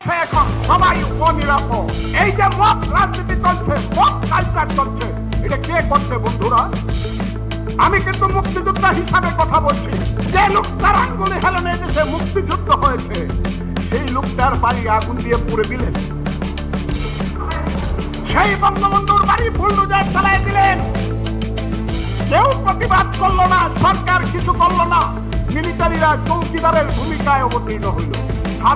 সে এখন সবাই অনিরাপদ। এই যে মব রাজনীতি চলছে, মব কালচার চলছে, এটা কে করছে বন্ধুরা? আমি কিন্তু মুক্তিযোদ্ধা হিসাবে কথা বলছি। যে লোকটার আঙ্গুলে হেলনে দেশে মুক্তিযুদ্ধ হয়েছে, সেই লোকটার বাড়ি আগুন দিয়ে পুড়ে দিলেন। সেই বঙ্গবন্ধুর বাড়ি বুলডোজার চালায় দিলেন। কেউ প্রতিবাদ করলো না, সরকার কিছু করলো না, মিলিটারিরা চৌকিদারের ভূমিকায় অবতীর্ণ হইল।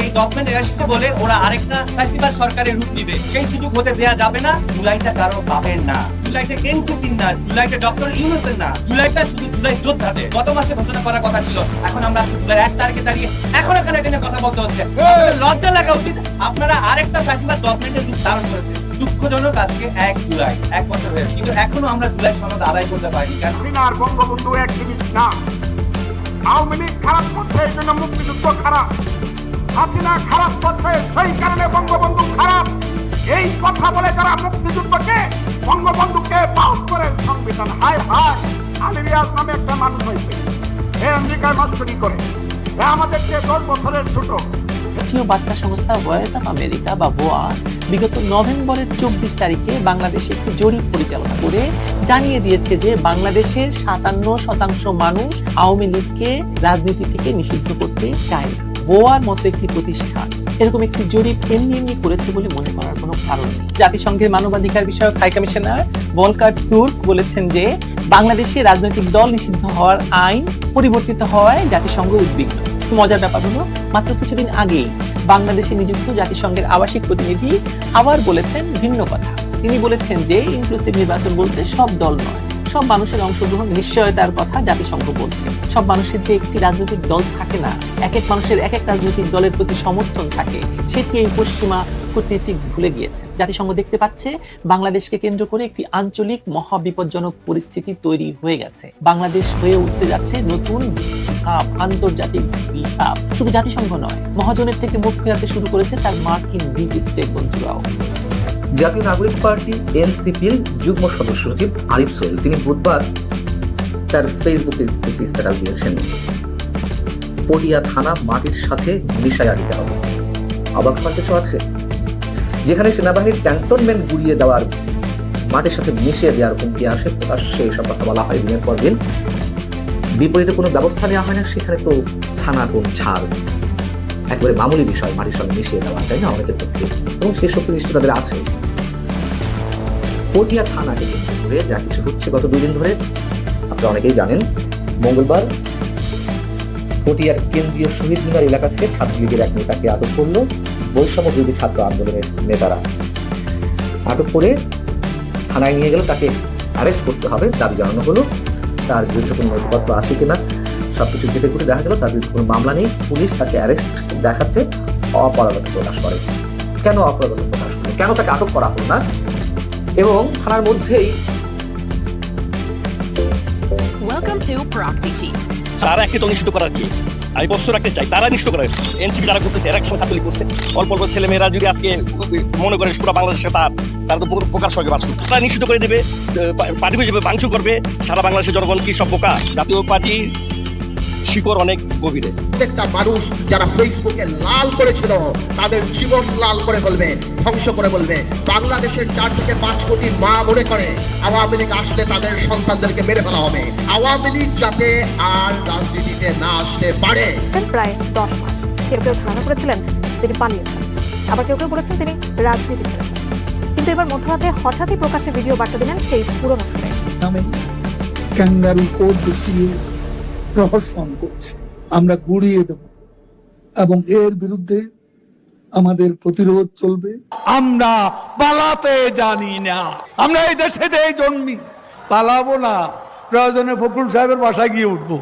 এই গভর্নমেন্ট এসেছে বলে ওরা আরেকটা ফ্যাসিবাদ সরকারের রূপ নিবে, সেই সুযোগ হতে দেয়া যাবে না। জুলাইটা কারো বাপের না, জুলাইটা এনসিপির না, জুলাইটা ডক্টর ইউনূসের না, জুলাইটা শুধু জুলাই যোদ্ধাদের। গত মাসে ঘোষণা করার কথা ছিল, এখন আমরা জুলাই 1 তারিখে দাঁড়িয়ে এখন এখানে কথা বলতে হচ্ছে। লজ্জা লাগা উচিত। আপনারা আরেকটা ফ্যাসিবাদ গভর্নমেন্টের রূপ ধারণ করেছে। দুঃখজনক, আজকে 1 জুলাই 1 বছর হয়েছে, কিন্তু এখনো আমরা জুলাই সনদ আদায় করতে পারিনি। কেন? আর বঙ্গবন্ধু এক জিনিস না। আওয়ামী লীগ খারাপ করছে, এই জন্য মুক্তিযুদ্ধ খারাপ। হাসিনা খারাপ করছে, সেই কারণে বঙ্গবন্ধু খারাপ। এই কথা বলে যারা মুক্তিযুদ্ধকে, বঙ্গবন্ধুকে বাউট করে সংবিধান, হায় হায়, আলী রিয়াজ নামে একটা মানুষ হয়েছে, এ আমেরিকায় মাস্টারি করে, এ আমাদের চেয়ে 10 বছরের ছোট। জাতীয় বার্তা সংস্থা ভয়েস অফ আমেরিকা বা ভোয়া বিগত নভেম্বরের 24 তারিখে বাংলাদেশে একটি জরিপ পরিচালনা করে জানিয়ে দিয়েছে যে বাংলাদেশের 57% মানুষ আওয়ামী লীগকে রাজনীতি থেকে নিষিদ্ধ করতে চায়। ভোয়ার মতো একটি প্রতিষ্ঠান এরকম একটি জরিপ এমনি করেছে বলে মনে করার কোনো কারণ নেই। জাতিসংঘের মানবাধিকার বিষয়ক হাই কমিশনার ভলকার তুর্ক বলেছেন যে বাংলাদেশে রাজনৈতিক দল নিষিদ্ধ হওয়ার আইন পরিবর্তিত হওয়ায় জাতিসংঘ উদ্বিগ্ন। মজার ব্যাপার হলো, মাত্র কিছুদিন আগেই বাংলাদেশে নিযুক্ত জাতিসংঘের আবাসিক প্রতিনিধি আবার বলেছেন ভিন্ন কথা। তিনি বলেছেন যে ইনক্লুসিভ নির্বাচন বলতে সব দল নয়, সব মানুষের অংশগ্রহণ নিশ্চয়তার কথা জাতিসংঘ বলছে। সব মানুষের যে একটি রাজনৈতিক দল থাকে না, এক এক মানুষের এক এক রাজনৈতিক দলের প্রতি সমর্থন থাকে, সেটি এই পশ্চিমা কূটনীতিক ভুলে গিয়েছে। জাতিসংঘ দেখতে পাচ্ছে বাংলাদেশকে কেন্দ্র করে একটি আঞ্চলিক মহাবিপজ্জনক পরিস্থিতি তৈরি হয়ে গেছে। বাংলাদেশ হয়ে উঠতে যাচ্ছে নতুন আন্তর্জাতিক বিপ্লব। শুধু জাতিসংঘ নয়, মহাজনের থেকে মুখ ফেরাতে শুরু করেছে তার মার্কিন ডিপ স্টেট বন্ধুরাও। জাতীয় নাগরিক পার্টি এনসিপির যুগ্ম সদস্য সচিব আরিফ সোহেল তিনি বুধবার তার ফেসবুকে একটি স্ট্যাটাস দিয়েছেন, পটিয়া থানা মাটির সাথে মিশাইয়া দিতে হবে। অবাক হওয়ার কিছু আছে? যেখানে সেনাবাহিনীর ক্যান্টনমেন্ট গুড়িয়ে দেওয়ার, মাটির সাথে মিশিয়ে দেওয়ার হুমকি আসে, প্রকাশ্যে এসব কথা বলা হয় দিনের পর দিন, বিপরীতে কোনো ব্যবস্থা নেওয়া হয় না, সেখানে তো থানা কোন ছাড়, একেবারে মামুলি বিষয় মাটির সঙ্গে মিশিয়ে দেওয়া, তাই না, অনেকের পক্ষে, এবং সেই সত্য নিশ্চয় তাদের আছে। পটিয়া থানাকে কেন্দ্র করে যা কিছু হচ্ছে গত 2 দিন ধরে, আপনারা অনেকেই জানেন, মঙ্গলবার পটিয়ার কেন্দ্রীয় শহীদ মিনার এলাকা থেকে ছাত্রলীগের এক নেতাকে আটক করলো বৈষম্য বিরোধী ছাত্র আন্দোলনের নেতারা। আটক করে থানায় নিয়ে গেল, তাকে অ্যারেস্ট করতে হবে দাবি জানানো হলো। তার বিরুদ্ধে কোনো নথিপত্র আছে কিনা সবকিছু ঘেটে ঘুরে দেখা গেল তার বিরুদ্ধে কোনো মামলা নেই। পুলিশ তাকে অ্যারেস্ট দেখাতে অপারগতা প্রকাশ করে। কেন অপারগতা প্রকাশ করে, কেন তাকে আটক করা হলো না? এবং থানার মধ্যেই তারা একটি দল নিষিদ্ধ করার কি আমি বস্তু রাখতে চাই, তারা নিষিদ্ধ করা হয়েছে। এনসিপি যারা করতেছে, এরা একসময় ছাত্রলীগ করছে। অল্প অল্প ছেলে মেয়েরা যদি আজকে মনে করে পুরো বাংলাদেশে তারা তো প্রকার সঙ্গে বাস করছে, তারা নিষিদ্ধ করে দেবে, পার্টি হিসেবে ভাঙচুর করবে। সারা বাংলাদেশের জনগণ কি সব বোকা? জাতীয় পার্টি শিকড় অনেক গভীরে। প্রত্যেকটা মানুষ যারা ফেসবুকে লাল করেছিল তাদের জীবন লাল করে বলবে, ধ্বংস করে বলবে। বাংলাদেশের 4 থেকে 5 কোটি মা মনে করে আওয়ামী লীগ আসলে তাদের সন্তানদেরকে মেরে ফেলা হবে। আওয়ামী লীগ যাতে আর রাজনীতিতে না আসতে পারে। প্রায় 10 মাস কেউ কেউ ধারণা করেছিলেন তিনি পালিয়েছেন, আবার কেউ কেউ বলেছেন তিনি রাজনীতি ছেড়েছেন। কিন্তু এবার মধ্যরাতে হঠাৎই প্রকাশ্যে ভিডিও বার্তা দিলেন সেই পুরনো সুরে। ক্যাঙ্গারু কোড দেখিয়ে প্রহসন করছে, আমরা গুড়িয়ে দেব এবং এর বিরুদ্ধে আমাদের প্রতিরোধ চলবে। আমরা পালাতে জানি না, আমরা এই দেশে জন্মি, পালাবো না, প্রয়োজনে ফখরুল সাহেবের বাসায় গিয়ে উঠবো।